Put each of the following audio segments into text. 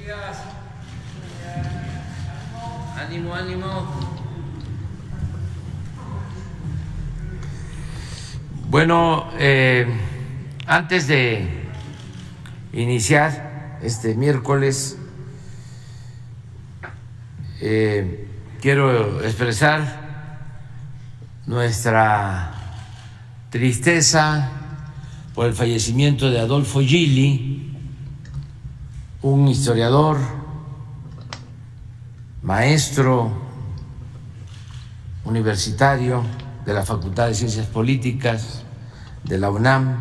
días. Ánimo, ánimo. Bueno, antes de iniciar este miércoles, quiero expresar nuestra tristeza por el fallecimiento de Adolfo Gili, un historiador, maestro universitario de la Facultad de Ciencias Políticas de la UNAM,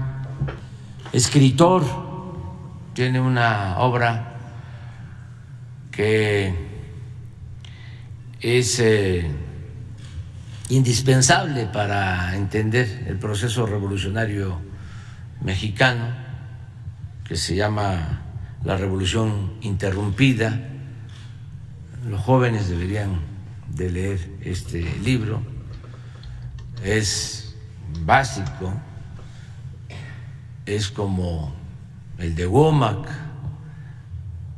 escritor, tiene una obra que es indispensable para entender el proceso revolucionario mexicano, que se llama La Revolución Interrumpida. Los jóvenes deberían de leer este libro, es básico, es como el de Womack,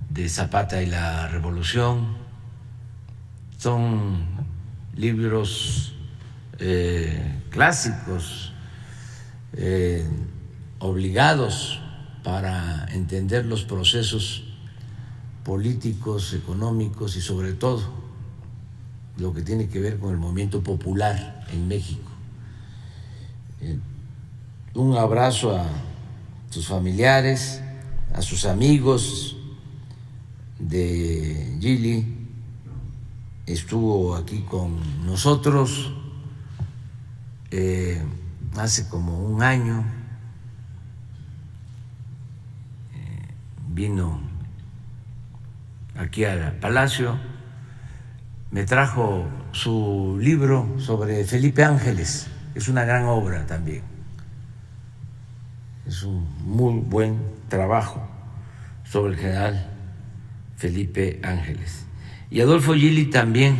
de Zapata y la Revolución. Son libros clásicos, obligados para entender los procesos políticos, económicos y sobre todo lo que tiene que ver con el movimiento popular en México. Un abrazo a sus familiares, a sus amigos de Gili. Estuvo aquí con nosotros hace como un año, vino aquí al Palacio, me trajo su libro sobre Felipe Ángeles, es una gran obra también, es un muy buen trabajo sobre el general Felipe Ángeles. Y Adolfo Gili también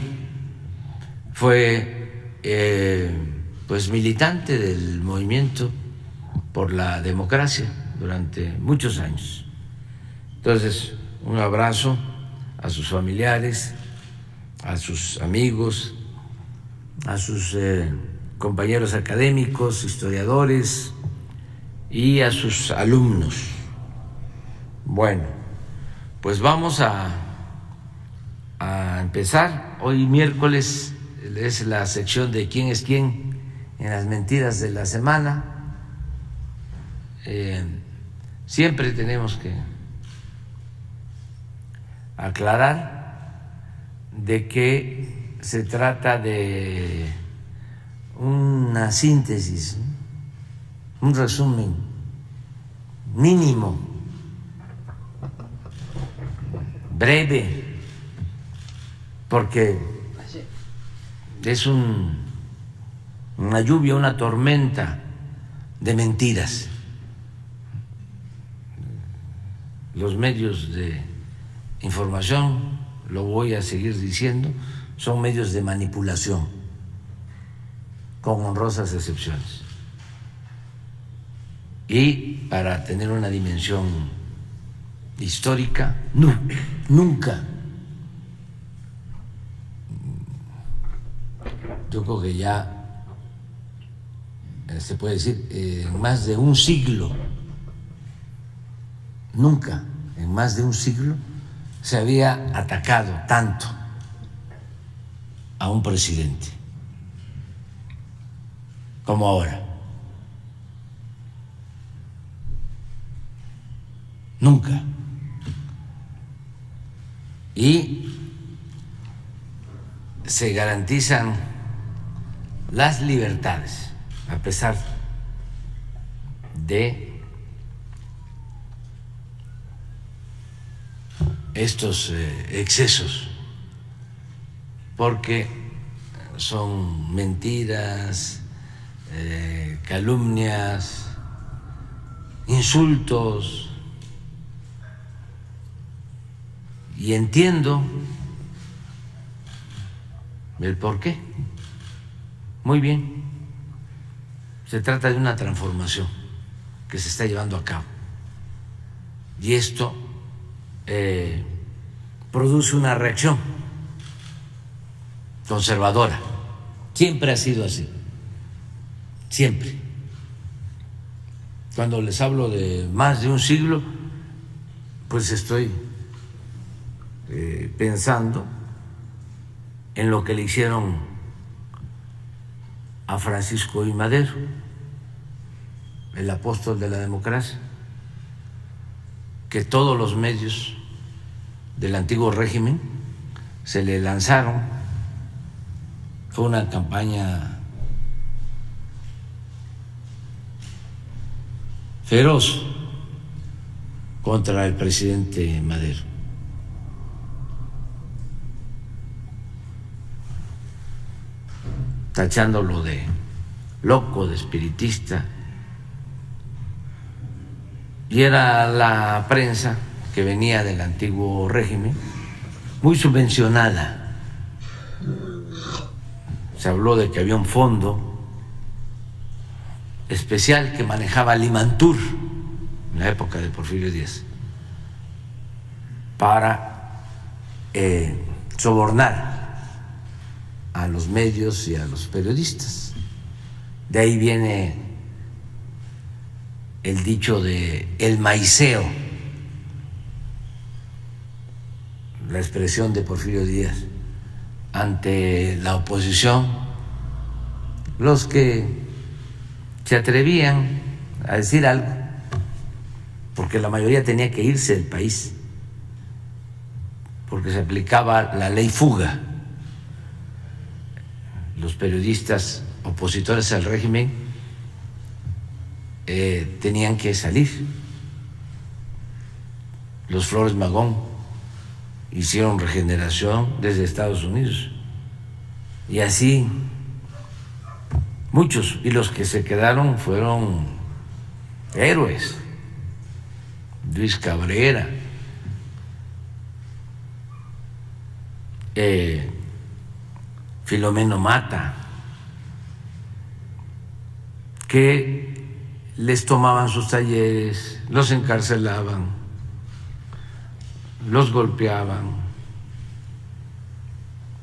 fue pues militante del movimiento por la democracia durante muchos años. Entonces, un abrazo a sus familiares, a sus amigos, a sus compañeros académicos, historiadores y a sus alumnos. Bueno, pues vamos a empezar. Hoy miércoles es la sección de quién es quién en las mentiras de la semana. Siempre tenemos que aclarar de que se trata de una síntesis, un resumen mínimo, breve, porque es una lluvia, una tormenta de mentiras. Los medios de información, lo voy a seguir diciendo, son medios de manipulación, con honrosas excepciones. Y para tener una dimensión histórica, nunca, yo creo que ya se puede decir en más de un siglo, nunca en más de un siglo se había atacado tanto a un presidente como ahora. Nunca. Y se garantizan las libertades a pesar de estos excesos, porque son mentiras, calumnias, insultos, y entiendo el por qué. Muy bien, se trata de una transformación que se está llevando a cabo, y esto produce una reacción conservadora. Siempre ha sido así, siempre. Cuando les hablo de más de un siglo, pues estoy pensando en lo que le hicieron a Francisco I. Madero, el apóstol de la democracia, que todos los medios del antiguo régimen se le lanzaron. Fue una campaña feroz contra el presidente Madero. Tachándolo de loco, de espiritista. Y era la prensa que venía del antiguo régimen muy subvencionada. Se habló de que había un fondo especial que manejaba Limantur en la época de Porfirio Díaz para sobornar a los medios y a los periodistas. De ahí viene el dicho de el maiceo, la expresión de Porfirio Díaz ante la oposición. Los que se atrevían a decir algo, porque la mayoría tenía que irse del país, porque se aplicaba la ley fuga. Los periodistas opositores al régimen tenían que salir. Los Flores Magón hicieron regeneración desde Estados Unidos, y así muchos, y los que se quedaron fueron héroes. Luis Cabrera, Filomeno Mata, que les tomaban sus talleres, los encarcelaban, los golpeaban.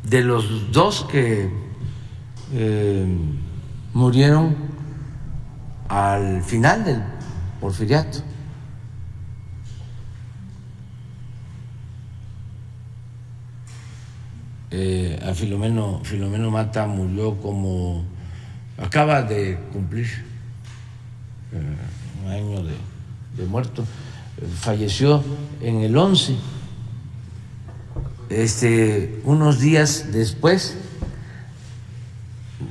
De los dos que murieron al final del porfiriato, a Filomeno Mata murió como acaba de cumplir un año de muerto, falleció en el 11, unos días después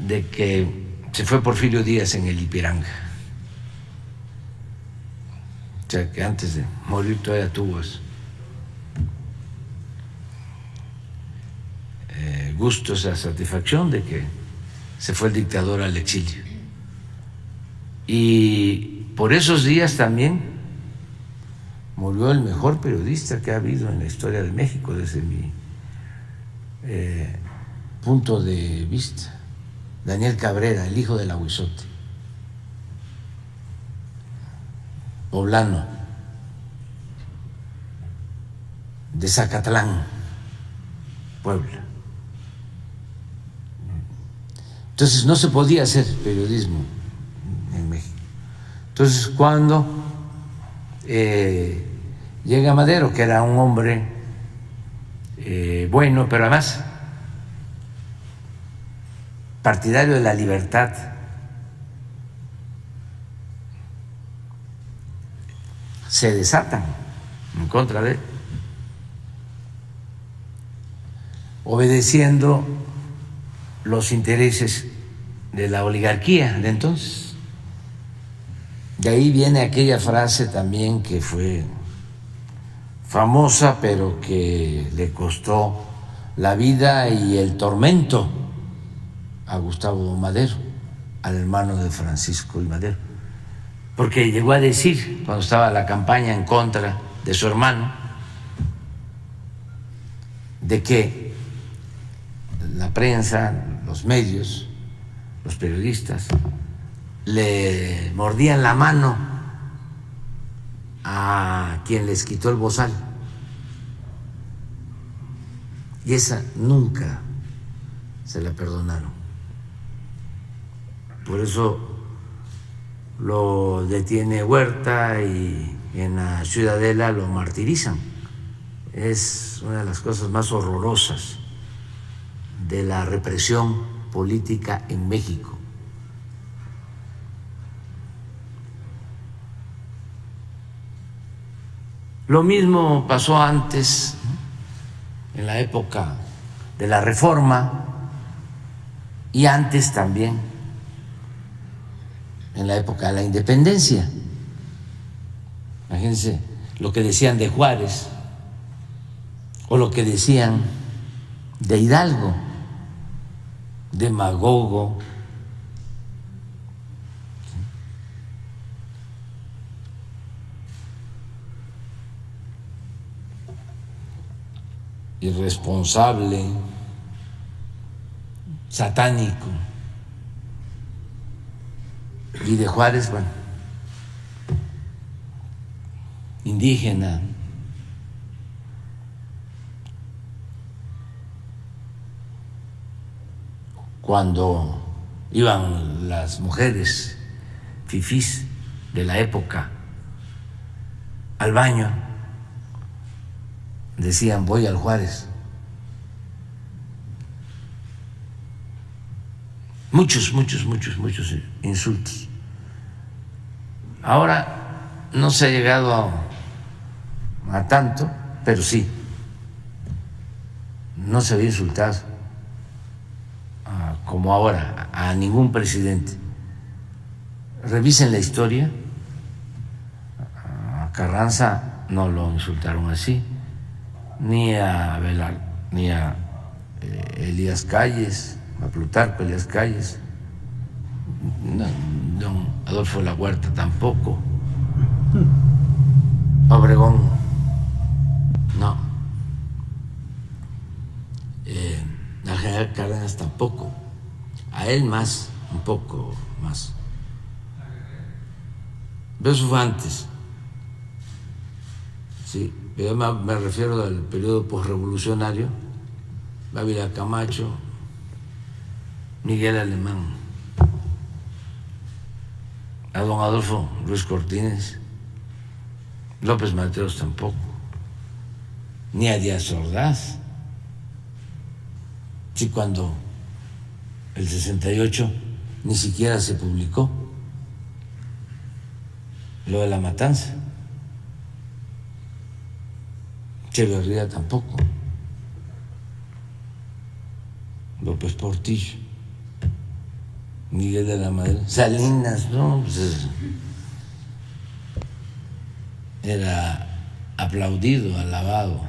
de que se fue Porfirio Díaz en el Ipiranga. O sea que antes de morir todavía tuvo eso. Gusto, esa satisfacción de que se fue el dictador al exilio. Y por esos días también murió el mejor periodista que ha habido en la historia de México desde mi punto de vista, Daniel Cabrera, el hijo del Ahuizote, poblano de Zacatlán, Puebla. Entonces no se podía hacer periodismo en México. Entonces cuando llega Madero, que era un hombre bueno, pero además partidario de la libertad, se desatan en contra de él, obedeciendo los intereses de la oligarquía de entonces. De ahí viene aquella frase también que fue famosa, pero que le costó la vida y el tormento a Gustavo Madero, al hermano de Francisco I. Madero, porque llegó a decir, cuando estaba la campaña en contra de su hermano, de que la prensa, los medios, los periodistas le mordían la mano a quien les quitó el bozal. Y esa nunca se la perdonaron. Por eso lo detiene Huerta y en la Ciudadela lo martirizan. Es una de las cosas más horrorosas de la represión política en México. Lo mismo pasó antes, en la época de la Reforma, y antes también, en la época de la Independencia. Imagínense lo que decían de Juárez o lo que decían de Hidalgo, demagogo, irresponsable, satánico. Y de Juárez, bueno, indígena. Cuando iban las mujeres fifís de la época al baño, decían: voy al Juárez. Muchos insultos. Ahora no se ha llegado a tanto, pero sí, no se había insultado como ahora a ningún presidente. Revisen la historia. A Carranza no lo insultaron así, ni a Velarde, ni a Elías Calles, a Plutarco Elías Calles, no, don Adolfo de la Huerta tampoco, Obregón no, al general Cárdenas tampoco, a él más, un poco más, pero eso fue antes, sí. Yo me refiero al periodo posrevolucionario, Ávila Camacho, Miguel Alemán, a don Adolfo Ruiz Cortines, López Mateos tampoco, ni a Díaz Ordaz. Sí, cuando el 68 ni siquiera se publicó lo de la matanza. Echeverría tampoco, López Portillo, Miguel de la Madrid, Salinas, no, pues era aplaudido, alabado.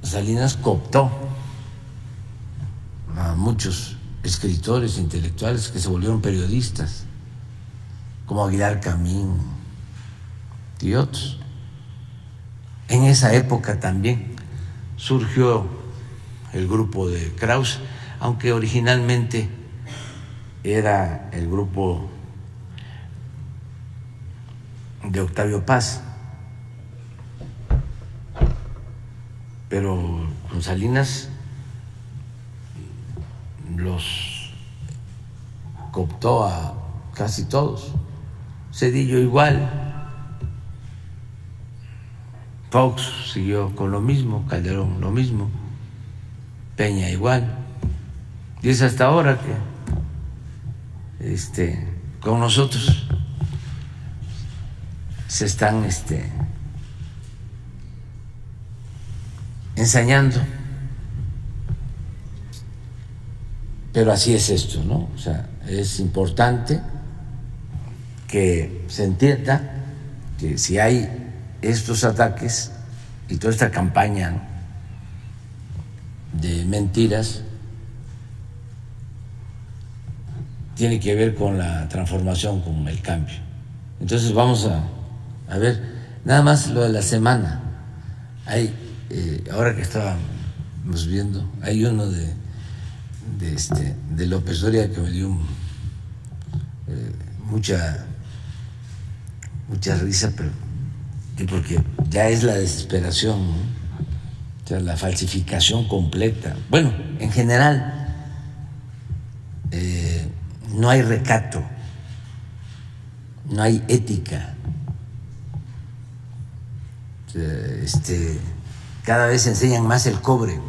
Salinas cooptó a muchos escritores, intelectuales que se volvieron periodistas, como Aguilar Camín y otros. En esa época también surgió el grupo de Krause, aunque originalmente era el grupo de Octavio Paz, pero con Salinas los cooptó a casi todos. Zedillo igual, Fox siguió con lo mismo, Calderón lo mismo, Peña igual, y es hasta ahora que con nosotros se están ensañando. Pero así es esto, ¿no? O sea, es importante que se entienda que si hay estos ataques y toda esta campaña, ¿no?, de mentiras, tiene que ver con la transformación, con el cambio. Entonces vamos a ver, nada más lo de la semana. Hay, ahora que estábamos viendo, hay uno de López Dóriga que me dio mucha risa, pero y porque ya es la desesperación, ¿no? O sea, la falsificación completa. Bueno, en general no hay recato, no hay ética. Cada vez enseñan más el cobre,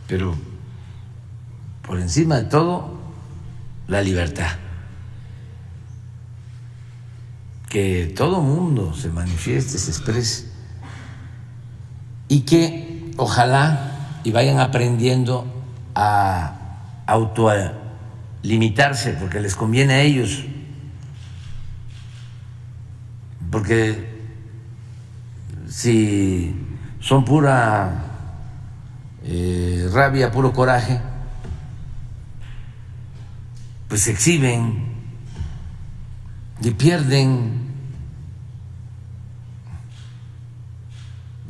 pero por encima de todo, la libertad. Que todo mundo se manifieste, se exprese y que ojalá y vayan aprendiendo a autolimitarse, porque les conviene a ellos, porque si son pura rabia, puro coraje, pues se exhiben y pierden.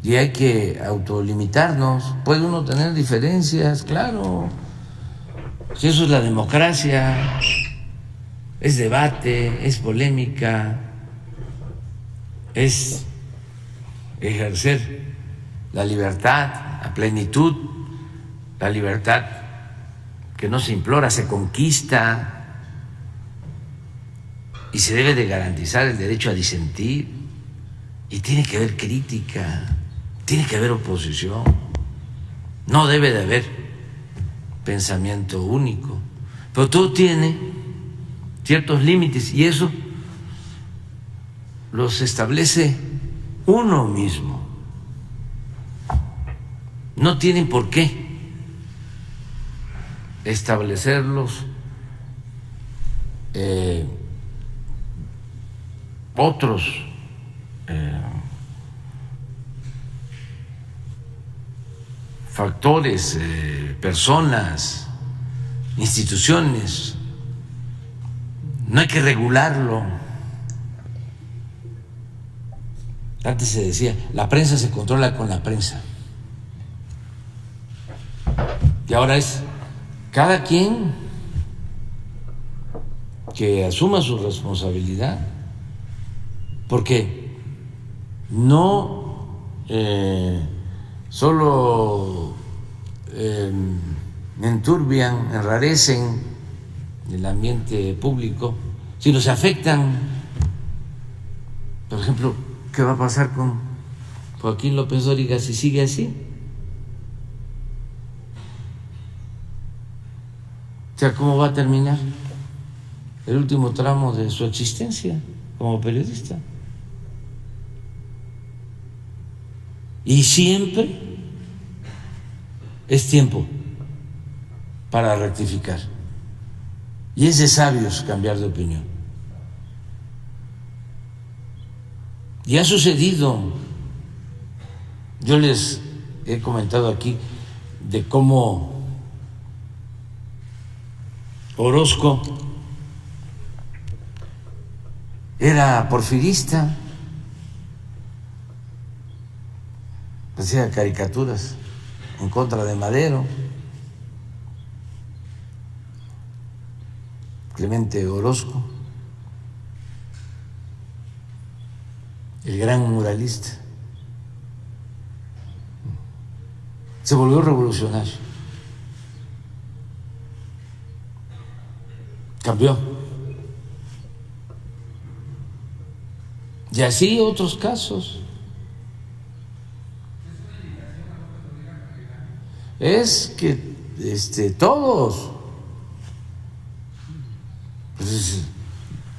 Y hay que autolimitarnos. Puede uno tener diferencias, claro. Si eso es la democracia, es debate, es polémica, es ejercer la libertad a plenitud, la libertad que no se implora, se conquista, y se debe de garantizar el derecho a disentir, y tiene que haber crítica, tiene que haber oposición, no debe de haber pensamiento único, pero todo tiene ciertos límites y eso los establece uno mismo. No tienen por qué establecerlos otros factores, personas, instituciones. No hay que regularlo. Antes se decía, la prensa se controla con la prensa. Y ahora es cada quien que asuma su responsabilidad, porque no solo enturbian, enrarecen el ambiente público, sino se afectan. Por ejemplo, ¿qué va a pasar con Joaquín López Dóriga si sigue así? O sea, ¿cómo va a terminar el último tramo de su existencia como periodista? Y siempre es tiempo para rectificar. Y es de sabios cambiar de opinión. Y ha sucedido. Yo les he comentado aquí de cómo Orozco era porfirista, hacía caricaturas en contra de Madero. Clemente Orozco, el gran muralista, se volvió revolucionario, cambió. Y así otros casos. Es que todos, pues,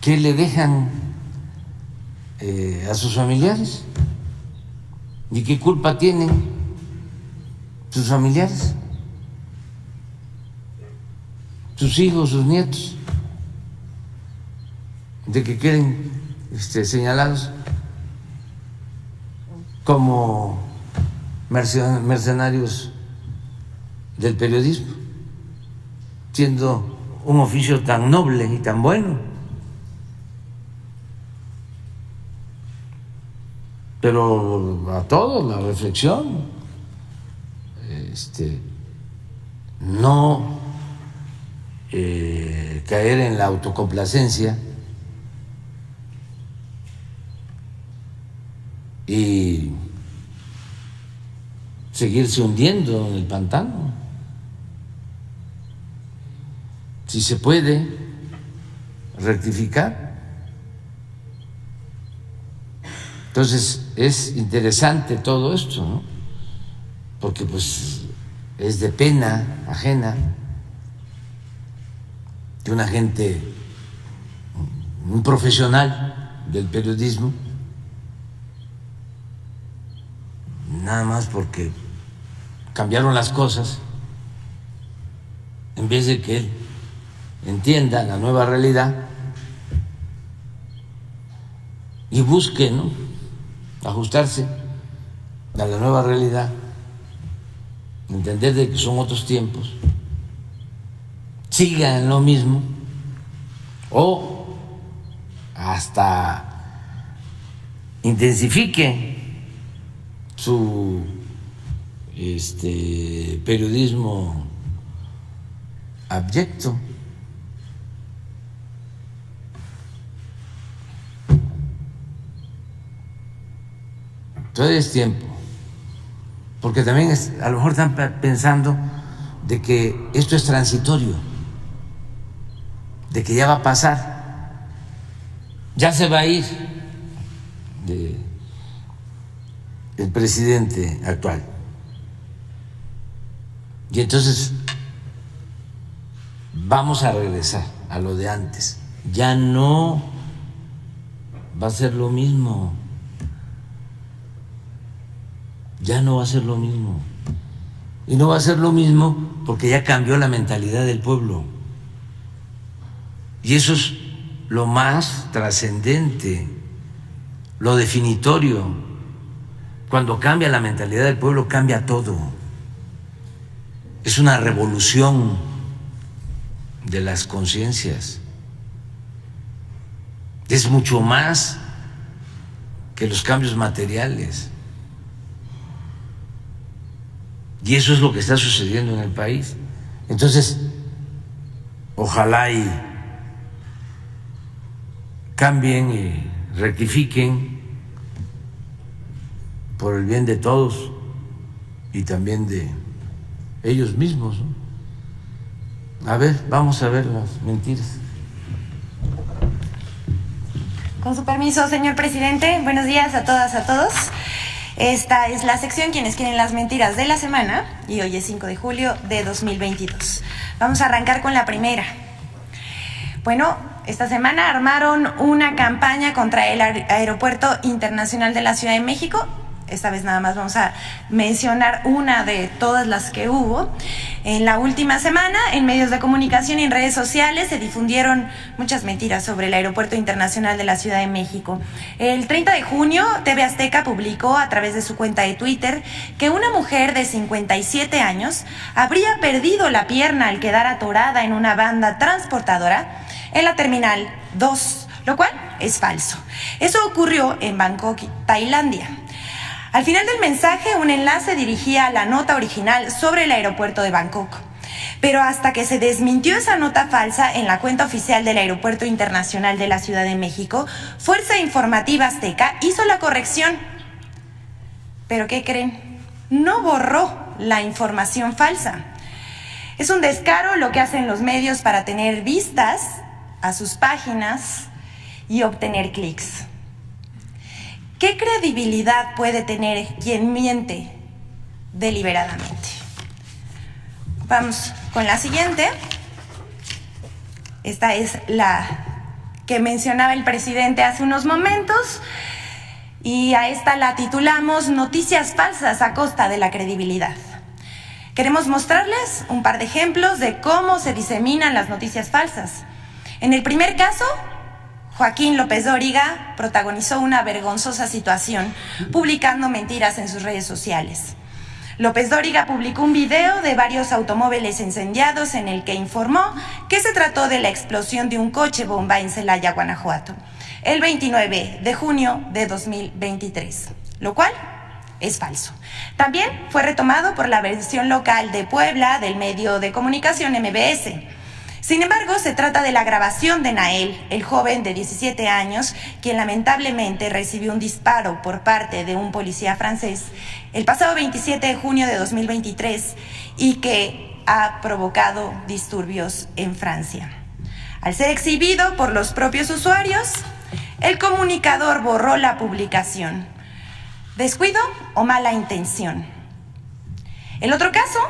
¿qué le dejan a sus familiares? ¿Y qué culpa tienen sus familiares? Sus hijos, sus nietos, de que queden señalados como mercenarios del periodismo, siendo un oficio tan noble y tan bueno. Pero a todos la reflexión, no caer en la autocomplacencia, y seguirse hundiendo en el pantano. Si se puede rectificar. Entonces es interesante todo esto, ¿no? Porque pues es de pena ajena que una gente, un profesional del periodismo, nada más porque cambiaron las cosas, en vez de que él entienda la nueva realidad y busque, ¿no?, ajustarse a la nueva realidad, entender de que son otros tiempos, siga en lo mismo o hasta intensifique su periodismo abyecto. Todavía es tiempo, porque también a lo mejor están pensando de que esto es transitorio, de que ya va a pasar, ya se va a ir el presidente actual. Y entonces vamos a regresar a lo de antes. Ya no va a ser lo mismo. Ya no va a ser lo mismo. Y no va a ser lo mismo porque ya cambió la mentalidad del pueblo. Y eso es lo más trascendente, lo definitorio. Cuando cambia la mentalidad del pueblo, cambia todo. Es una revolución de las conciencias. Es mucho más que los cambios materiales. Y eso es lo que está sucediendo en el país. Entonces, ojalá y cambien y rectifiquen por el bien de todos y también de ellos mismos, ¿no? A ver, vamos a ver las mentiras. Con su permiso, señor presidente, buenos días a todas, a todos. Esta es la sección Quienes quieren las mentiras de la semana y hoy es 5 de julio de 2022. Vamos a arrancar con la primera. Bueno, esta semana armaron una campaña contra el Aeropuerto Internacional de la Ciudad de México. Esta vez nada más vamos a mencionar una de todas las que hubo. En la última semana, en medios de comunicación y en redes sociales se difundieron muchas mentiras sobre el Aeropuerto Internacional de la Ciudad de México. El 30 de junio, TV Azteca publicó a través de su cuenta de Twitter que una mujer de 57 años habría perdido la pierna al quedar atorada en una banda transportadora en la Terminal 2, lo cual es falso. Eso ocurrió en Bangkok, Tailandia. Al final del mensaje, un enlace dirigía a la nota original sobre el aeropuerto de Bangkok. Pero hasta que se desmintió esa nota falsa en la cuenta oficial del Aeropuerto Internacional de la Ciudad de México, Fuerza Informativa Azteca hizo la corrección. ¿Pero qué creen? No borró la información falsa. Es un descaro lo que hacen los medios para tener vistas a sus páginas y obtener clics. ¿Qué credibilidad puede tener quien miente deliberadamente? Vamos con la siguiente. Esta es la que mencionaba el presidente hace unos momentos y a esta la titulamos Noticias falsas a costa de la credibilidad. Queremos mostrarles un par de ejemplos de cómo se diseminan las noticias falsas. En el primer caso, Joaquín López Dóriga protagonizó una vergonzosa situación publicando mentiras en sus redes sociales. López Dóriga publicó un video de varios automóviles incendiados en el que informó que se trató de la explosión de un coche bomba en Celaya, Guanajuato, el 29 de junio de 2023, lo cual es falso. También fue retomado por la versión local de Puebla del medio de comunicación MBS. Sin embargo, se trata de la grabación de Nael, el joven de 17 años, quien lamentablemente recibió un disparo por parte de un policía francés el pasado 27 de junio de 2023 y que ha provocado disturbios en Francia. Al ser exhibido por los propios usuarios, el comunicador borró la publicación. ¿Descuido o mala intención? El otro caso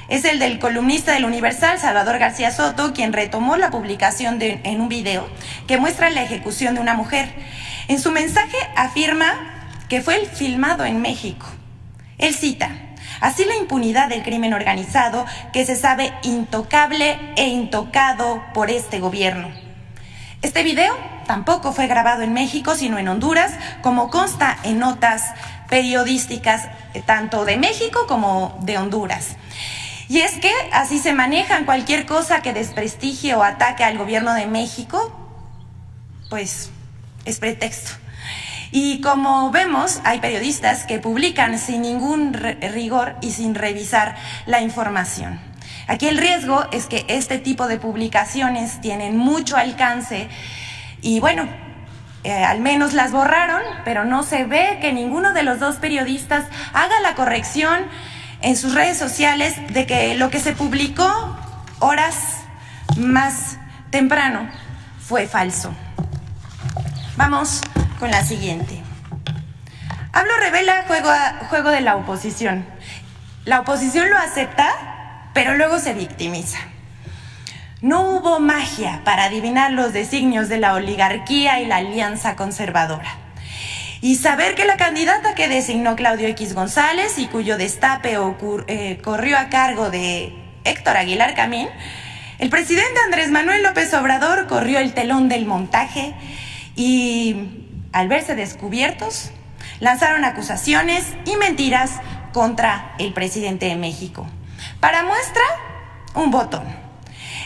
es el del columnista del Universal, Salvador García Soto, quien retomó la publicación en un video que muestra la ejecución de una mujer. En su mensaje afirma que fue filmado en México. Él cita: así la impunidad del crimen organizado que se sabe intocable e intocado por este gobierno. Este video tampoco fue grabado en México, sino en Honduras, como consta en notas periodísticas tanto de México como de Honduras. Y es que así se manejan cualquier cosa que desprestigie o ataque al gobierno de México, pues es pretexto. Y como vemos, hay periodistas que publican sin ningún rigor y sin revisar la información. Aquí el riesgo es que este tipo de publicaciones tienen mucho alcance y bueno, al menos las borraron, pero no se ve que ninguno de los dos periodistas haga la corrección en sus redes sociales de que lo que se publicó horas más temprano fue falso. Vamos con la siguiente. Hablo revela juego de la oposición. La oposición lo acepta, pero luego se victimiza. No hubo magia para adivinar los designios de la oligarquía y la alianza conservadora. Y saber que la candidata que designó Claudio X González y cuyo destape corrió a cargo de Héctor Aguilar Camín, el presidente Andrés Manuel López Obrador corrió el telón del montaje y, al verse descubiertos, lanzaron acusaciones y mentiras contra el presidente de México. Para muestra, un botón.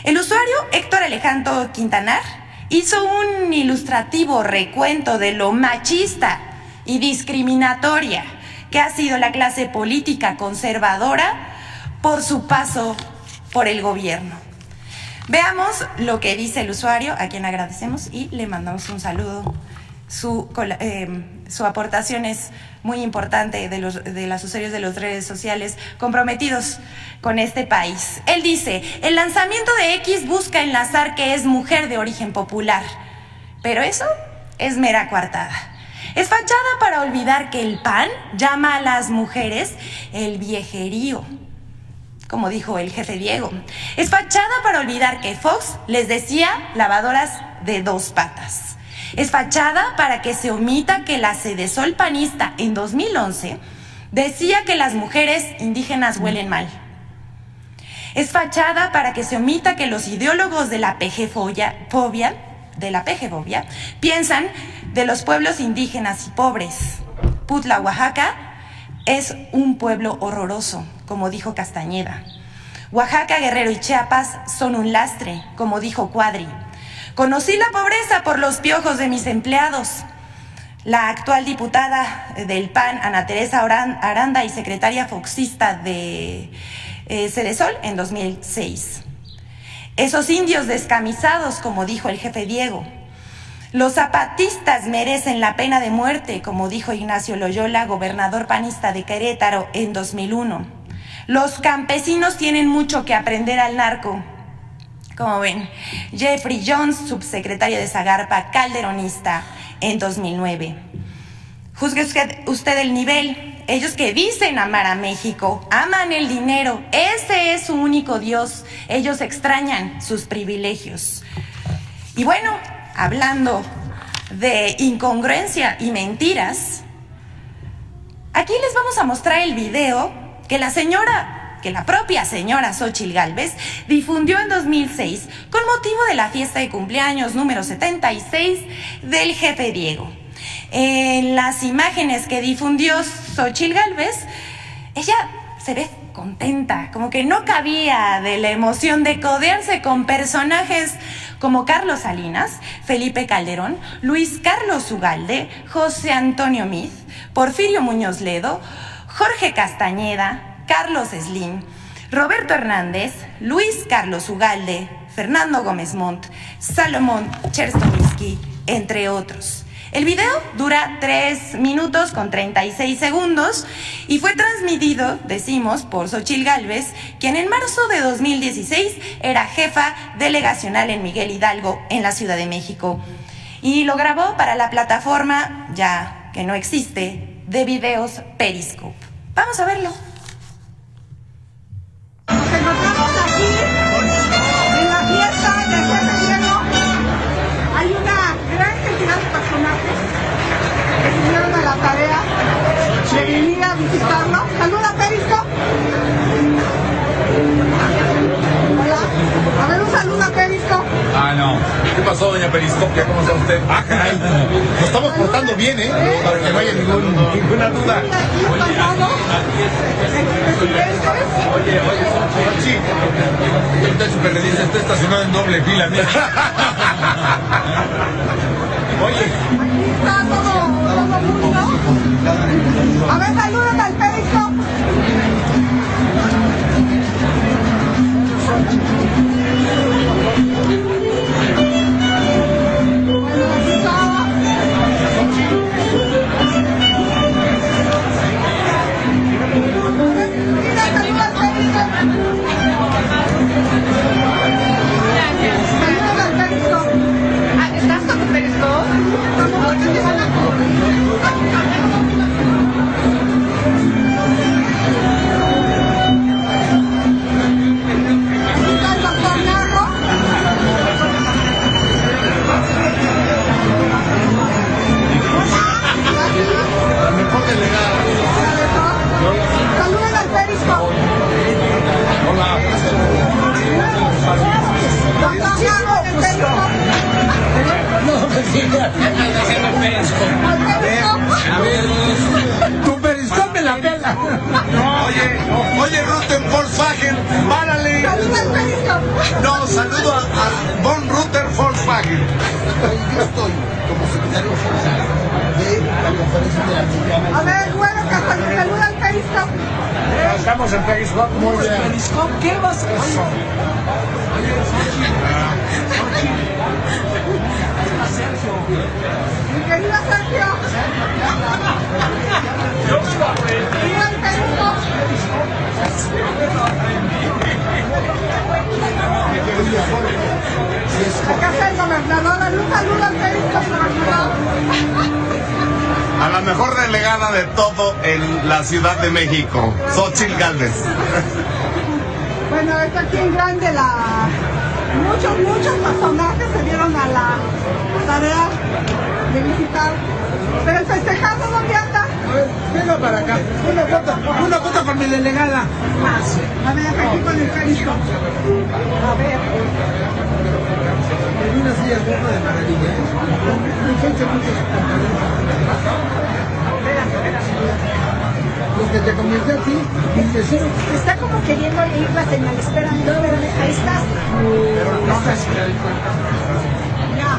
El usuario Héctor Alejandro Quintanar hizo un ilustrativo recuento de lo machista y discriminatoria que ha sido la clase política conservadora por su paso por el gobierno. Veamos lo que dice el usuario, a quien agradecemos y le mandamos un saludo. Su aportación es muy importante de los usuarios de las redes sociales comprometidos con este país. Él dice: el lanzamiento de X busca enlazar que es mujer de origen popular, pero eso es mera coartada. Es fachada para olvidar que el PAN llama a las mujeres el viejerío, como dijo el jefe Diego. Es fachada para olvidar que Fox les decía lavadoras de dos patas. Es fachada para que se omita que la Sedesol panista en 2011 decía que las mujeres indígenas huelen mal. Es fachada para que se omita que los ideólogos de la PG-fobia piensan de los pueblos indígenas y pobres. Putla, Oaxaca, es un pueblo horroroso, como dijo Castañeda. Oaxaca, Guerrero y Chiapas son un lastre, como dijo Cuadri. Conocí la pobreza por los piojos de mis empleados. La actual diputada del PAN, Ana Teresa Aranda, y secretaria foxista de Sedesol en 2006. Esos indios descamisados, como dijo el jefe Diego. Los zapatistas merecen la pena de muerte, como dijo Ignacio Loyola, gobernador panista de Querétaro en 2001. Los campesinos tienen mucho que aprender al narco. Como ven, Jeffrey Jones, subsecretario de Zagarpa, calderonista en 2009. Juzgue usted el nivel. Ellos que dicen amar a México, aman el dinero. Ese es su único Dios. Ellos extrañan sus privilegios. Y bueno, hablando de incongruencia y mentiras, aquí les vamos a mostrar el video que la propia señora Xóchitl Gálvez difundió en 2006 con motivo de la fiesta de cumpleaños número 76 del jefe Diego. En las imágenes que difundió Xóchitl Gálvez, ella se ve contenta, como que no cabía de la emoción de codearse con personajes como Carlos Salinas, Felipe Calderón, Luis Carlos Ugalde, José Antonio Meade, Porfirio Muñoz Ledo, Jorge Castañeda, Carlos Slim, Roberto Hernández, Luis Carlos Ugalde, Fernando Gómez Montt, Salomón Cherstominski, entre otros. El video dura 3 minutos con 36 segundos y fue transmitido, decimos, por Xóchitl Gálvez, quien en marzo de 2016 era jefa delegacional en Miguel Hidalgo, en la Ciudad de México. Y lo grabó para la plataforma, ya que no existe, de videos Periscope. Vamos a verlo. Nos encontramos aquí en la fiesta del Jefe Diego. Hay una gran cantidad de personajes que se dieron a la tarea de venir a visitarlo. Saluda, Periscope. Hola. A ver, un saludo a Periscope. No. ¿Qué pasó, doña Periscopia? ¿Cómo está usted? Caray. Nos estamos portando bien, para que no haya ninguna duda. Aquí con todos expresidentes. Oye, sí. Usted es superredista, está estacionado en doble fila, mira. Oye. Aquí está todo mundo. A ver, salúdame al Periscope. ¿Estás con tu Periscope? La mejor delegada. Saluden al Periscope. Hola. Tu Periscope la pela. Oye, Rutten Volkswagen, párale. Saluda al Periscope. No, saludo a Von Rutter Volkswagen. Yo estoy como secretario general de la conferencia de la Comunidad. A ver, bueno, que saluda al Periscope. Estamos en Periscope. Muy bien. Periscope, ¿qué vas a hacer? Mi querido Sergio. Saluda al Periscope. Acá está el gobernador. Un saludo al Periscope, gobernador. A la mejor delegada de todo en la Ciudad de México, Xóchitl Gálvez. Bueno, está aquí en grande muchos personajes se dieron a la tarea de visitar. Pero el festejado, ¿dónde anda? Venga para acá. Una foto con mi delegada. A ver, aquí con el Periscope. A ver. En una silla gorda de maravilla. Lo que te comenté a ti, Está como queriendo ir la señal, espérame, pero ahí estás. pero no sé si me di cuenta. Ya.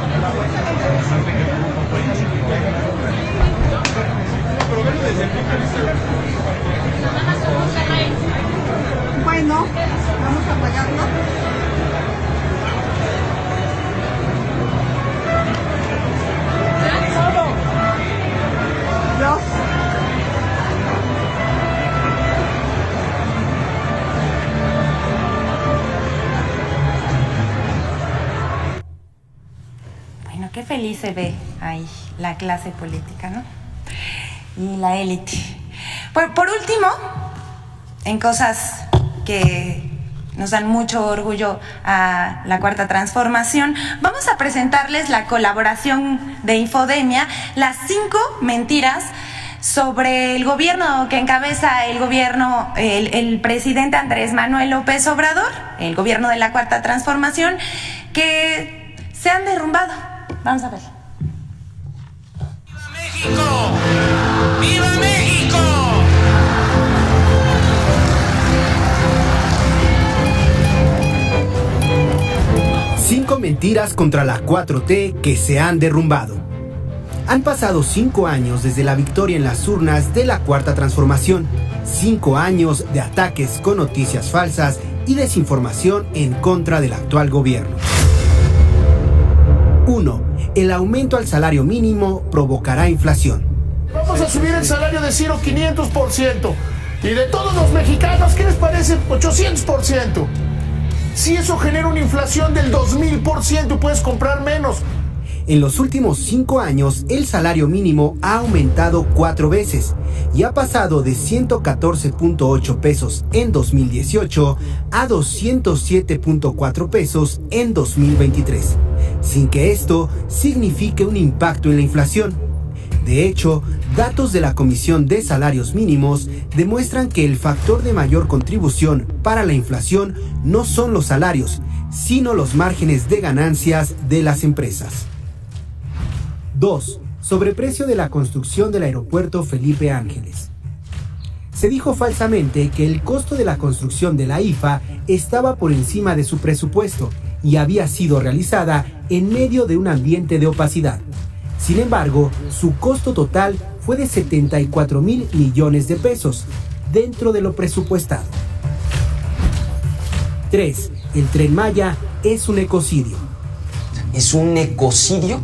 Bueno, vamos a apagarlo. Dios. Bueno, qué feliz se ve ahí la clase política, ¿no? Y la élite. Por último, en cosas que nos dan mucho orgullo a la Cuarta Transformación, vamos a presentarles la colaboración de Infodemia, las 5 mentiras sobre el gobierno que encabeza el presidente Andrés Manuel López Obrador, el gobierno de la Cuarta Transformación, que se han derrumbado. Vamos a ver. ¡Viva México! ¡Viva México! 5 mentiras contra la 4T que se han derrumbado. Han pasado 5 años desde la victoria en las urnas de la Cuarta Transformación. 5 años de ataques con noticias falsas y desinformación en contra del actual gobierno. 1. El aumento al salario mínimo provocará inflación. Vamos a subir el salario de 500%. Y de todos los mexicanos, ¿qué les parece? 800%. Si eso genera una inflación del 2000%, puedes comprar menos. En los últimos 5 años, el salario mínimo ha aumentado 4 veces y ha pasado de 114.8 pesos en 2018 a 207.4 pesos en 2023, sin que esto signifique un impacto en la inflación. De hecho, datos de la Comisión de Salarios Mínimos demuestran que el factor de mayor contribución para la inflación no son los salarios, sino los márgenes de ganancias de las empresas. 2. Sobreprecio de la construcción del aeropuerto Felipe Ángeles. Se dijo falsamente que el costo de la construcción de la IFA estaba por encima de su presupuesto y había sido realizada en medio de un ambiente de opacidad. Sin embargo, su costo total fue de 74,000 millones de pesos, dentro de lo presupuestado. 3. El Tren Maya es un ecocidio. Es un ecocidio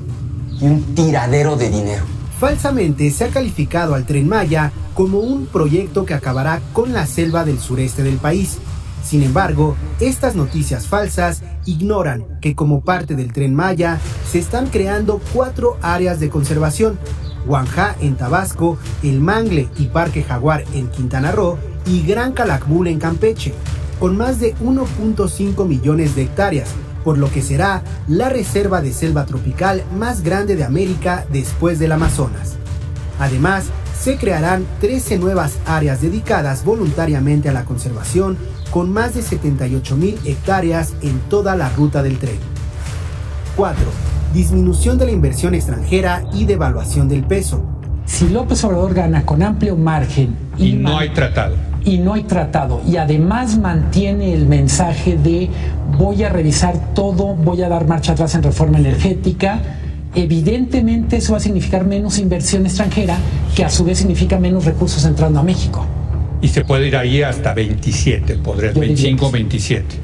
y un tiradero de dinero. Falsamente se ha calificado al Tren Maya como un proyecto que acabará con la selva del sureste del país. Sin embargo, estas noticias falsas ignoran que como parte del Tren Maya se están creando 4 áreas de conservación: Guanjá en Tabasco, El Mangle y Parque Jaguar en Quintana Roo y Gran Calakmul en Campeche, con más de 1.5 millones de hectáreas, por lo que será la reserva de selva tropical más grande de América después del Amazonas. Además, se crearán 13 nuevas áreas dedicadas voluntariamente a la conservación, con más de 78,000 hectáreas en toda la ruta del tren. 4. Disminución de la inversión extranjera y devaluación del peso. Si López Obrador gana con amplio margen y no hay tratado, y además mantiene el mensaje de voy a revisar todo, voy a dar marcha atrás en reforma energética, evidentemente eso va a significar menos inversión extranjera, que a su vez significa menos recursos entrando a México. Y se puede ir ahí hasta 27, podría 25, 27.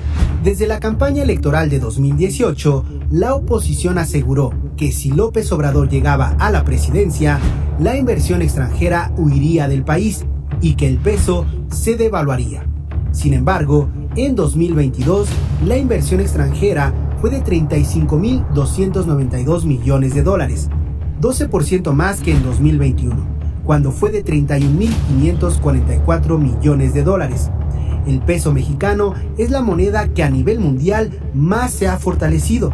Desde la campaña electoral de 2018, la oposición aseguró que si López Obrador llegaba a la presidencia, la inversión extranjera huiría del país y que el peso se devaluaría. Sin embargo, en 2022, la inversión extranjera fue de 35,292 millones de dólares, 12% más que en 2021. Cuando fue de 31,544 millones de dólares. El peso mexicano es la moneda que a nivel mundial más se ha fortalecido.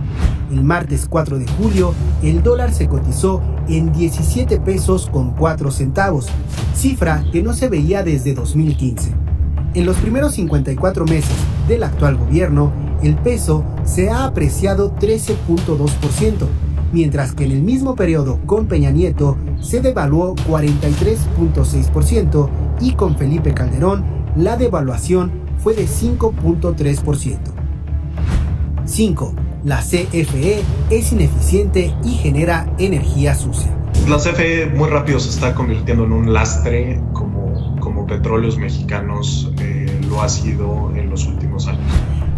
El martes 4 de julio, el dólar se cotizó en 17 pesos con 4 centavos, cifra que no se veía desde 2015. En los primeros 54 meses del actual gobierno, el peso se ha apreciado 13.2%. Mientras que en el mismo periodo con Peña Nieto se devaluó 43.6% y con Felipe Calderón la devaluación fue de 5.3%. 5. La CFE es ineficiente y genera energía sucia. La CFE muy rápido se está convirtiendo en un lastre como Petróleos Mexicanos lo ha sido en los últimos años.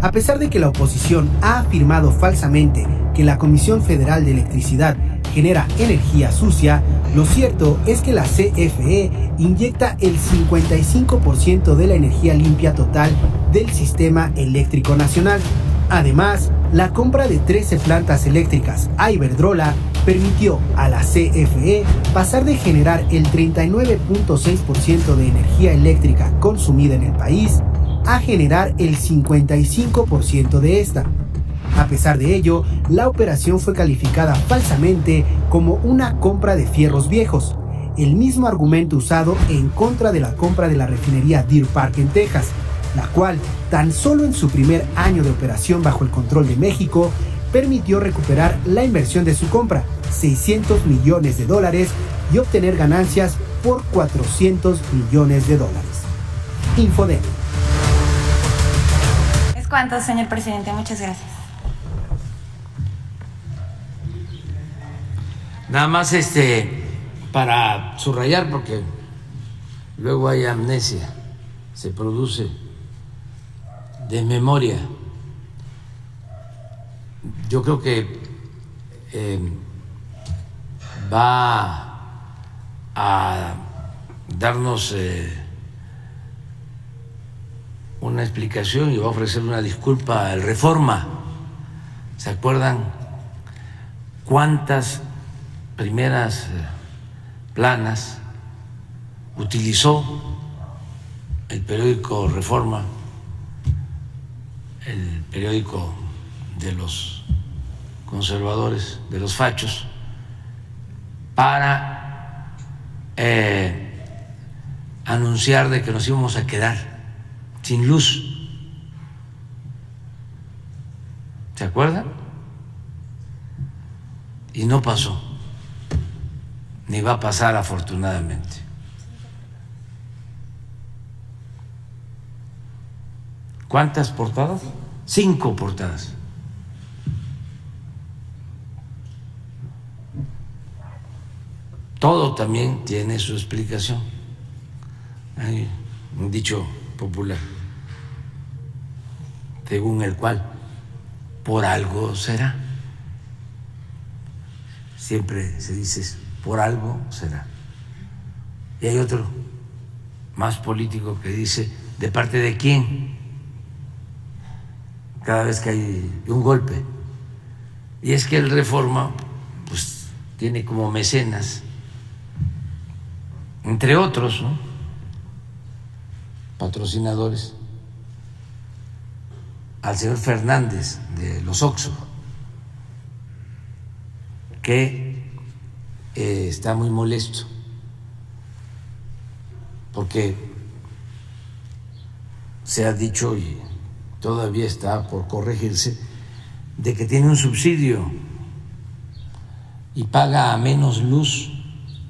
A pesar de que la oposición ha afirmado falsamente que la Comisión Federal de Electricidad genera energía sucia, lo cierto es que la CFE inyecta el 55% de la energía limpia total del sistema eléctrico nacional. Además, la compra de 13 plantas eléctricas a Iberdrola permitió a la CFE pasar de generar el 39.6% de energía eléctrica consumida en el país a generar el 55% de esta. A pesar de ello, la operación fue calificada falsamente como una compra de fierros viejos, el mismo argumento usado en contra de la compra de la refinería Deer Park en Texas, la cual, tan solo en su primer año de operación bajo el control de México, permitió recuperar la inversión de su compra, $600 millones, y obtener ganancias por $400 millones. Infodem. Es cuanto, señor presidente. Muchas gracias. Nada más para subrayar, porque luego hay amnesia, se produce de memoria. Yo creo que va a darnos una explicación y va a ofrecer una disculpa al Reforma. ¿Se acuerdan cuántas primeras planas utilizó el periódico Reforma, el periódico de los conservadores, de los fachos, para anunciar de que nos íbamos a quedar sin luz? ¿Se acuerdan? Y no pasó, ni va a pasar afortunadamente. ¿Cuántas portadas? 5 portadas. Todo también tiene su explicación. Hay un dicho popular según el cual por algo será. Siempre se dice por algo será. Y hay otro más político que dice ¿de parte de quién? Cada vez que hay un golpe. Y es que el Reforma pues tiene como mecenas, entre otros, ¿no?, patrocinadores, al señor Fernández de los Oxxo, que está muy molesto porque se ha dicho, y todavía está por corregirse, de que tiene un subsidio y paga menos luz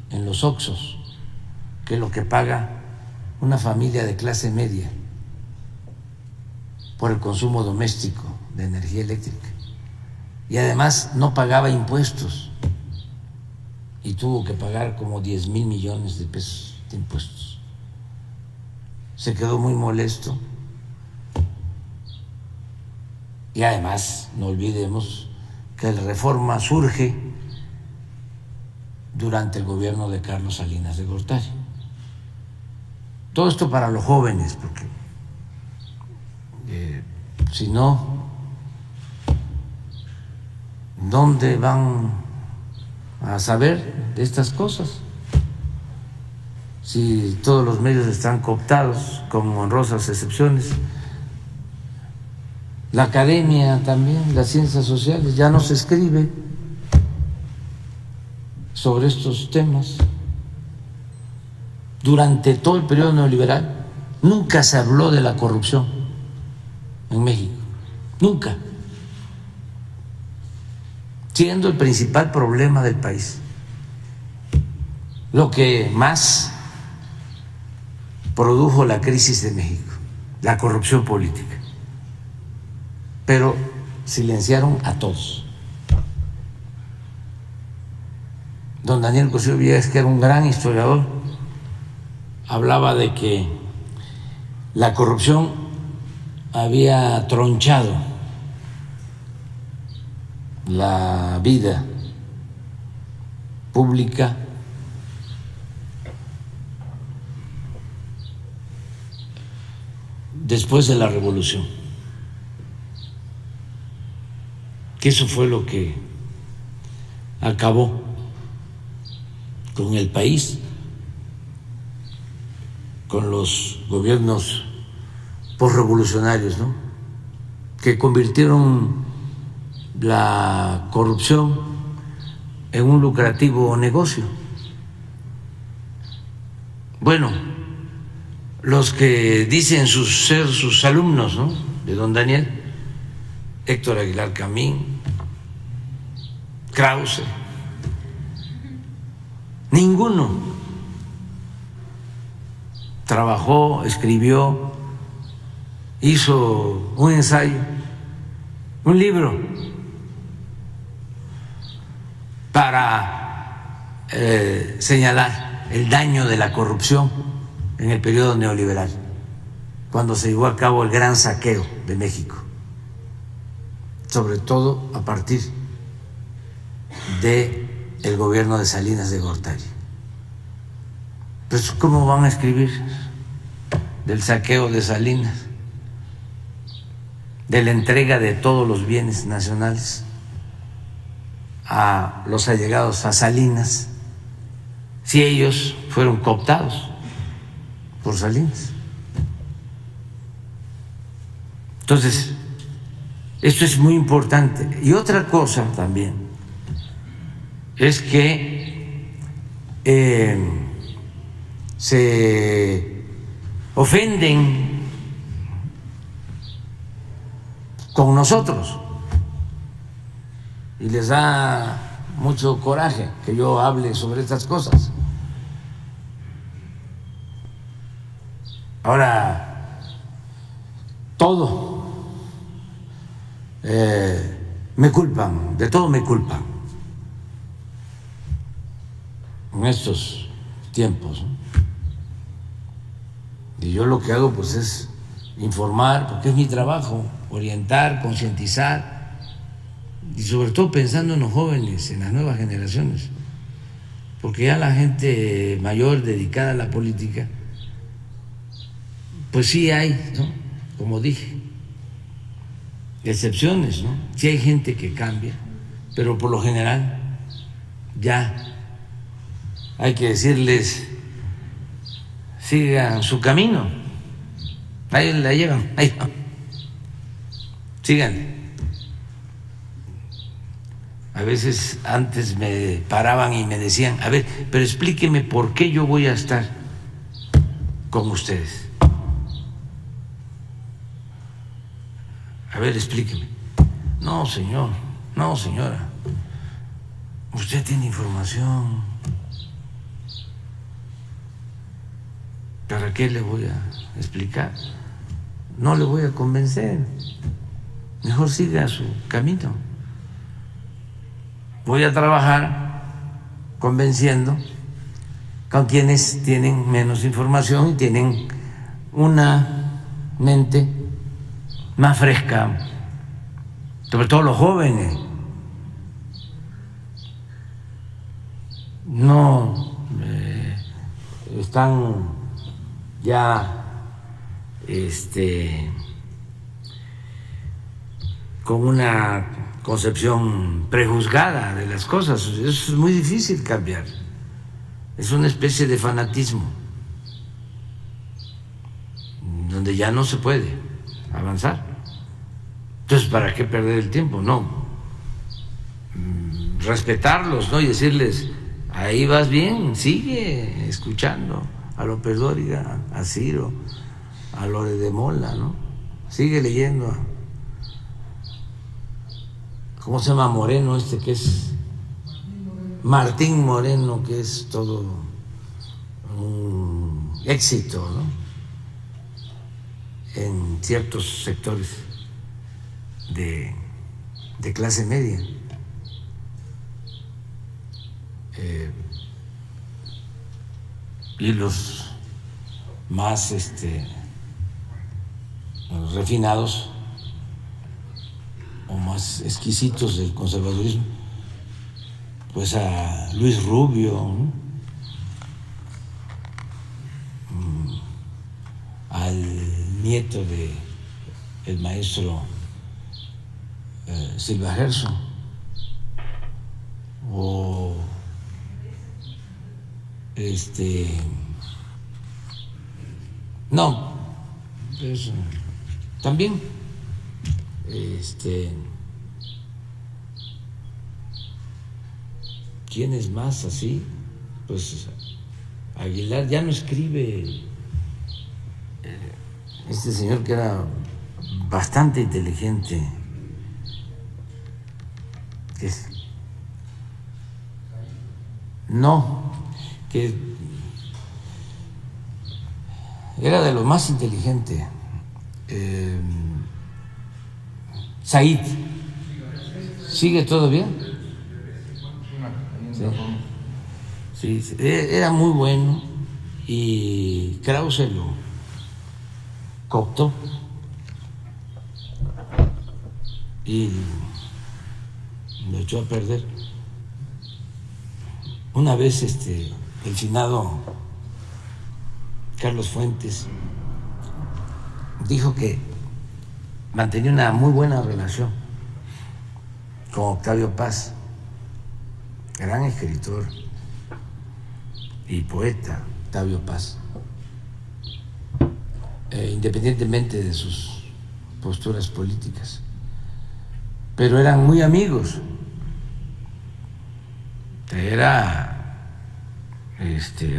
en los Oxxos que lo que paga una familia de clase media por el consumo doméstico de energía eléctrica. Y además no pagaba impuestos y tuvo que pagar como 10,000 millones de pesos de impuestos. Se quedó muy molesto. Y además no olvidemos que la Reforma surge durante el gobierno de Carlos Salinas de Gortari. Todo esto para los jóvenes, porque si no, ¿dónde van a saber de estas cosas? Si todos los medios están cooptados, con honrosas excepciones. La academia también, las ciencias sociales, ya no se escribe sobre estos temas. Durante todo el periodo neoliberal nunca se habló de la corrupción en México, nunca, siendo el principal problema del país. Lo que más produjo la crisis de México, la corrupción política. Pero silenciaron a todos. Don Daniel Cosío Villegas, que era un gran historiador, hablaba de que la corrupción había tronchado la vida pública después de la revolución, que eso fue lo que acabó con el país, con los gobiernos posrevolucionarios, ¿no?, que convirtieron la corrupción en un lucrativo negocio. Bueno, los que dicen ser sus alumnos, ¿no?, de don Daniel, Héctor Aguilar Camín, Krause, ninguno trabajó, escribió, hizo un ensayo, un libro para señalar el daño de la corrupción en el periodo neoliberal. cuando se llevó a cabo el gran saqueo de México, sobre todo a partir del gobierno de Salinas de Gortari. Pues, ¿cómo van a escribir del saqueo de Salinas, de la entrega de todos los bienes nacionales a los allegados a Salinas, si ellos fueron cooptados por Salinas? Entonces, esto es muy importante. Y otra cosa también es que se ofenden con nosotros y les da mucho coraje que yo hable sobre estas cosas. Ahora, todo me culpan, de todo me culpan en estos tiempos, ¿no? Y yo lo que hago pues es informar, porque es mi trabajo, orientar, concientizar, y sobre todo pensando en los jóvenes, en las nuevas generaciones, porque ya la gente mayor dedicada a la política, pues sí hay, ¿no? Como dije, excepciones, ¿no? Sí hay gente que cambia, pero por lo general ya hay que decirles: sigan su camino, ahí la llevan, ahí van, sigan. A veces antes me paraban y me decían: a ver, pero explíqueme por qué yo voy a estar con ustedes. A ver, explíqueme. No, señor, no, señora, usted tiene información. ¿Para qué le voy a explicar? No le voy a convencer. Mejor siga su camino. Voy a trabajar convenciendo con quienes tienen menos información y tienen una mente más fresca, sobre todo los jóvenes. No están ya con una concepción prejuzgada de las cosas. Eso es muy difícil cambiar. Es una especie de fanatismo donde ya no se puede avanzar. Entonces, ¿para qué perder el tiempo? No. Respetarlos, ¿no? Y decirles: ahí vas bien, sigue escuchando a López Dóriga, a Ciro, a Lore de Mola, ¿no? Sigue leyendo a, ¿cómo se llama? Moreno, que es Martín Moreno, que es todo un éxito, ¿no? En ciertos sectores de clase media. Y los más refinados o más exquisitos del conservadurismo, pues a Luis Rubio, ¿no? Al nieto de el maestro Silva Gerson, o no, pues, también ¿quién es más así? Pues Aguilar ya no escribe. Este señor, que era bastante inteligente, que era de lo más inteligente, Said. ¿Sigue todavía? Sí, era muy bueno, y Krause cooptó y lo echó a perder. Una vez el finado Carlos Fuentes dijo que mantenía una muy buena relación con Octavio Paz, gran escritor y poeta Octavio Paz, independientemente de sus posturas políticas, pero eran muy amigos. Era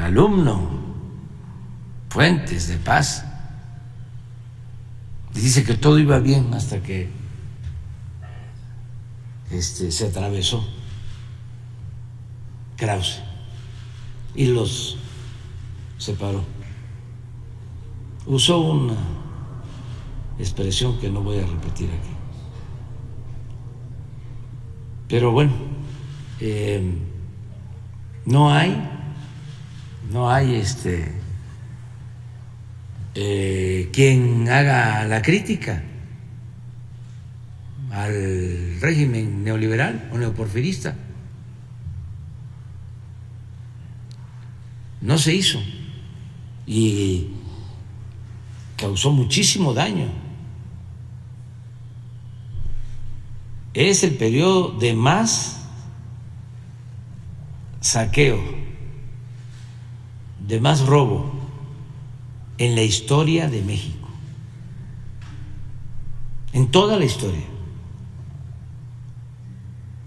alumno Fuentes de Paz, y dice que todo iba bien hasta que se atravesó Krause y los separó. Usó una expresión que no voy a repetir aquí, pero bueno, no hay quien haga la crítica al régimen neoliberal o neoporfirista. No se hizo y causó muchísimo daño. Es el periodo de más saqueo, de más robo en la historia de México, en toda la historia.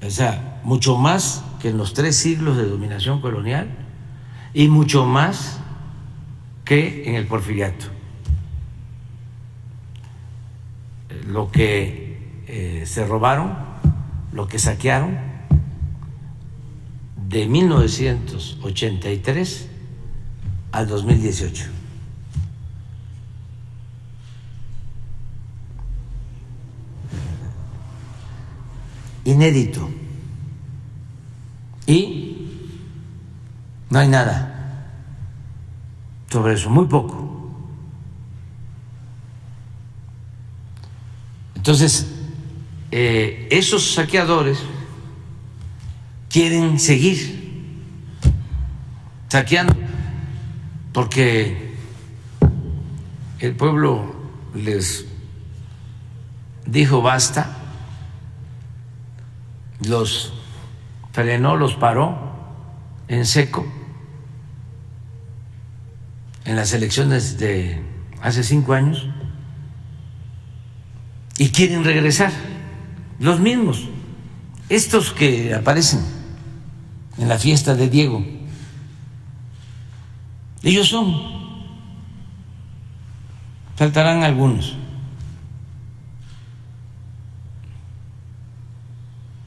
O sea, mucho más que en los 3 siglos de dominación colonial y mucho más que en el porfiriato. Lo que se robaron, lo que saquearon de 1983 al 2018. Inédito. Y no hay nada sobre eso, muy poco. Entonces, esos saqueadores quieren seguir saqueando porque el pueblo les dijo basta, los frenó, los paró en seco en las elecciones de hace 5 años y quieren regresar, los mismos, estos que aparecen en la fiesta de Diego, ellos son, faltarán algunos,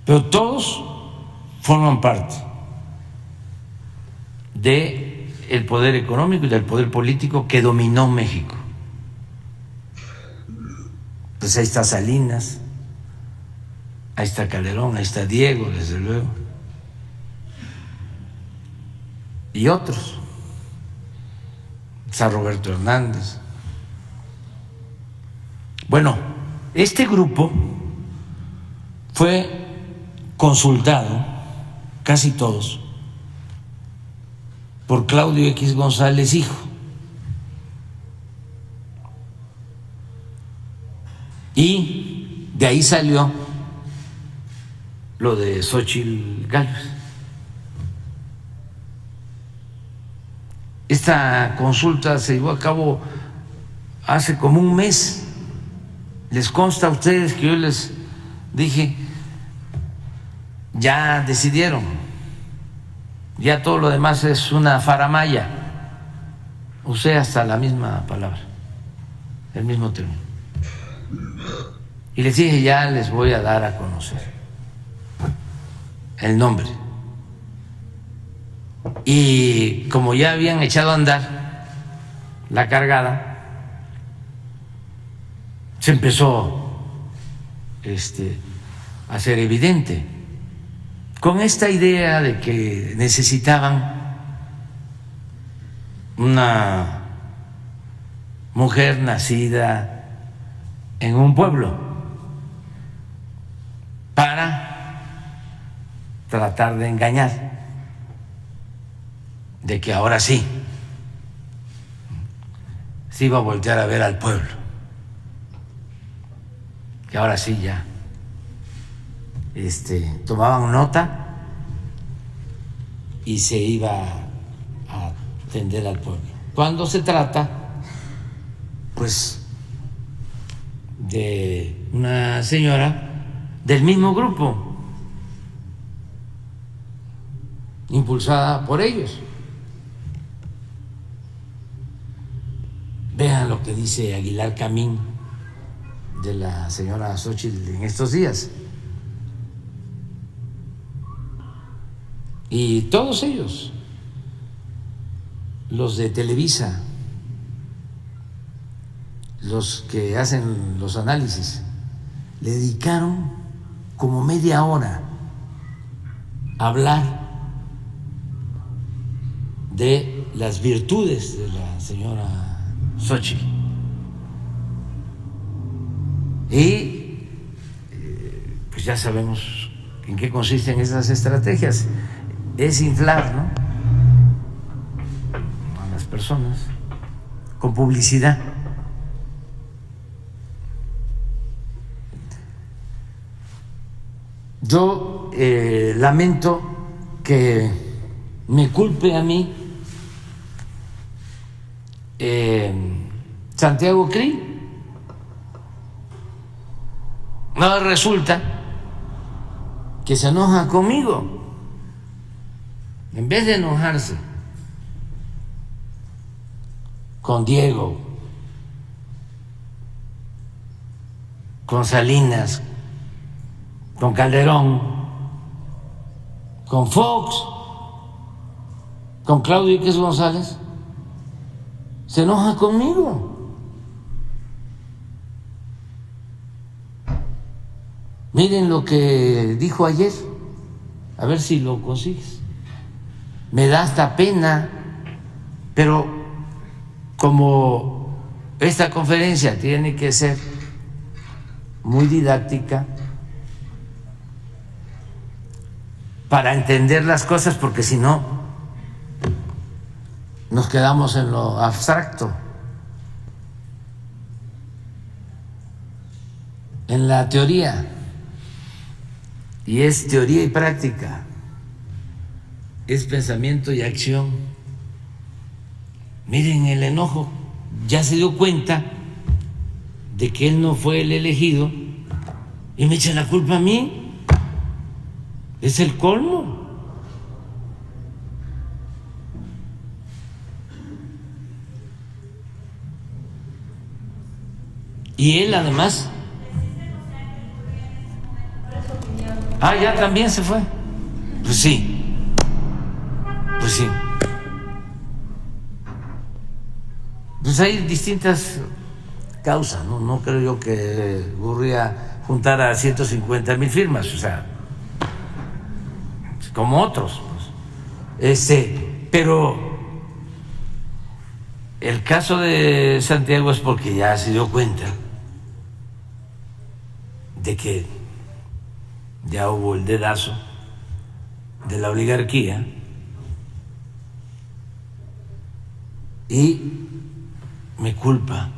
pero todos forman parte del poder económico y del poder político que dominó México. Pues ahí está Salinas, ahí está Calderón, ahí está Diego, desde luego, y otros, está Roberto Hernández. Bueno, este grupo fue consultado, casi todos, por Claudio X González, hijo. Y de ahí salió lo de Xóchitl Gálvez. Esta consulta se llevó a cabo hace como un mes. Les consta a ustedes que yo les dije, ya decidieron, ya todo lo demás es una faramaya. Usé hasta la misma palabra, el mismo término. Y les dije, ya les voy a dar a conocer el nombre. Y como ya habían echado a andar la cargada, se empezó a ser evidente, con esta idea de que necesitaban una mujer nacida en un pueblo para tratar de engañar de que ahora sí se iba a voltear a ver al pueblo, que ahora sí ya tomaban nota y se iba a atender al pueblo. Cuando se trata, pues, de una señora del mismo grupo, impulsada por ellos. Vean lo que dice Aguilar Camín de la señora Xóchitl en estos días. Y todos ellos, los de Televisa, los que hacen los análisis, le dedicaron como media hora a hablar de las virtudes de la señora Xóchitl. Y pues ya sabemos en qué consisten esas estrategias. Es inflar, ¿no?, a las personas con publicidad. Yo lamento que me culpe a mí Santiago Krill. No, resulta que se enoja conmigo en vez de enojarse con Diego, con Salinas, con Calderón, con Fox, con Claudio X González, se enoja conmigo. Miren lo que dijo ayer, a ver si lo consigues. Me da hasta pena, pero como esta conferencia tiene que ser muy didáctica para entender las cosas, porque si no nos quedamos en lo abstracto, en la teoría, y es teoría y práctica, es pensamiento y acción. Miren el enojo, ya se dio cuenta de que él no fue el elegido y me echa la culpa a mí. Es el colmo. Y él además, ya también se fue. Pues sí, pues sí. Pues hay distintas causas, ¿no? No creo yo que Gurría juntara 150,000 firmas, o sea, como otros, pues. Pero el caso de Santiago es porque ya se dio cuenta de que ya hubo el dedazo de la oligarquía y me culpa.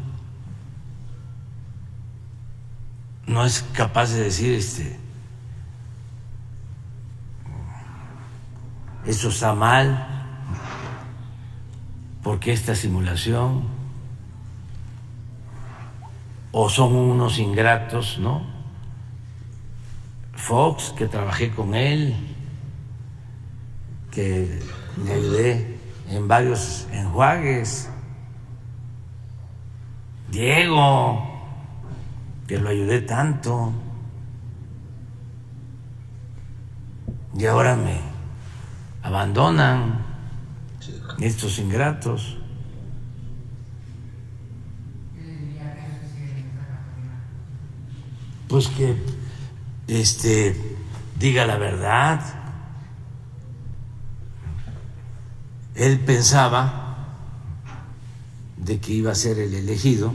No es capaz de decir eso está mal, porque esta simulación, o son unos ingratos, ¿no? Fox, que trabajé con él, que le ayudé en varios enjuagues, Diego, que lo ayudé tanto, y ahora me abandonan estos ingratos. Pues que diga la verdad. Él pensaba de que iba a ser el elegido,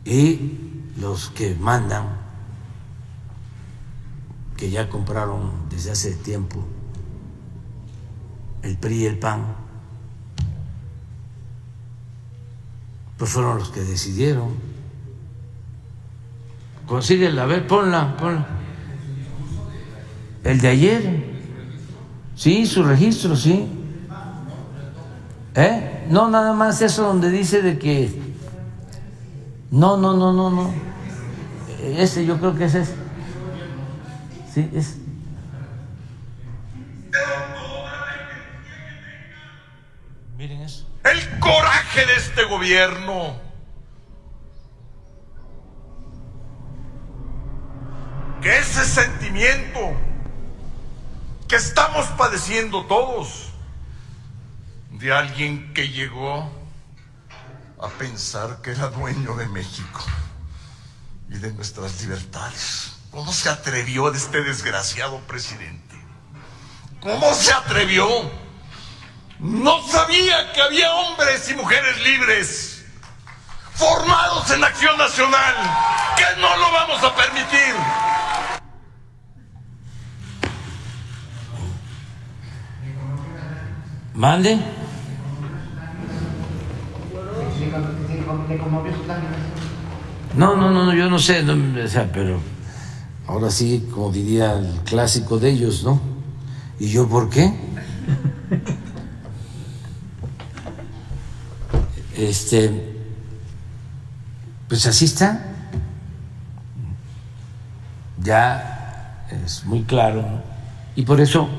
y los que mandan, que ya compraron desde hace tiempo el PRI y el PAN, pues fueron los que decidieron. Consíguela, a ver, ponla. El de ayer, sí, su registro, sí. No, nada más eso donde dice de que no. Ese, yo creo que es ese. Sí, es. Miren eso. El coraje de este gobierno. Que ese sentimiento que estamos padeciendo todos, de alguien que llegó a pensar que era dueño de México y de nuestras libertades. ¿Cómo se atrevió este desgraciado presidente? ¿Cómo se atrevió? No sabía que había hombres y mujeres libres, formados en Acción Nacional, que no lo vamos a permitir. ¿Mande? No, yo no sé, o sea, pero ahora sí, como diría el clásico de ellos, ¿no? ¿Y yo por qué? Pues así está. Ya es muy claro, ¿no? Y por eso,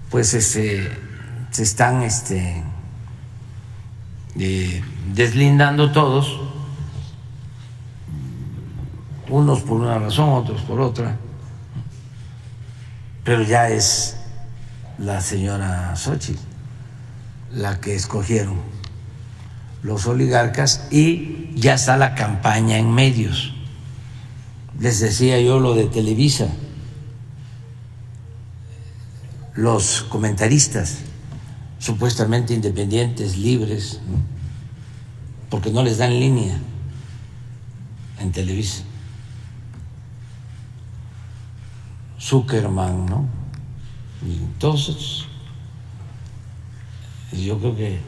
pues se están deslindando todos, unos por una razón, otros por otra, pero ya es la señora Xóchitl la que escogieron los oligarcas y ya está la campaña en medios. Les decía yo lo de Televisa, los comentaristas supuestamente independientes, libres, ¿no? Porque no les dan línea en Televisa. Zuckerman, ¿no? Y entonces, yo creo que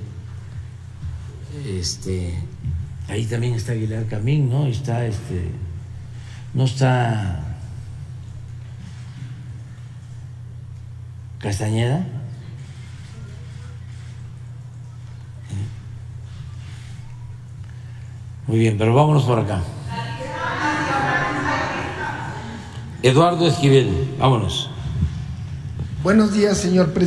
ahí también está Aguilar Camín, ¿no? Está no está Castañeda. Muy bien, pero vámonos por acá. Eduardo Esquivel, vámonos. Buenos días, señor presidente.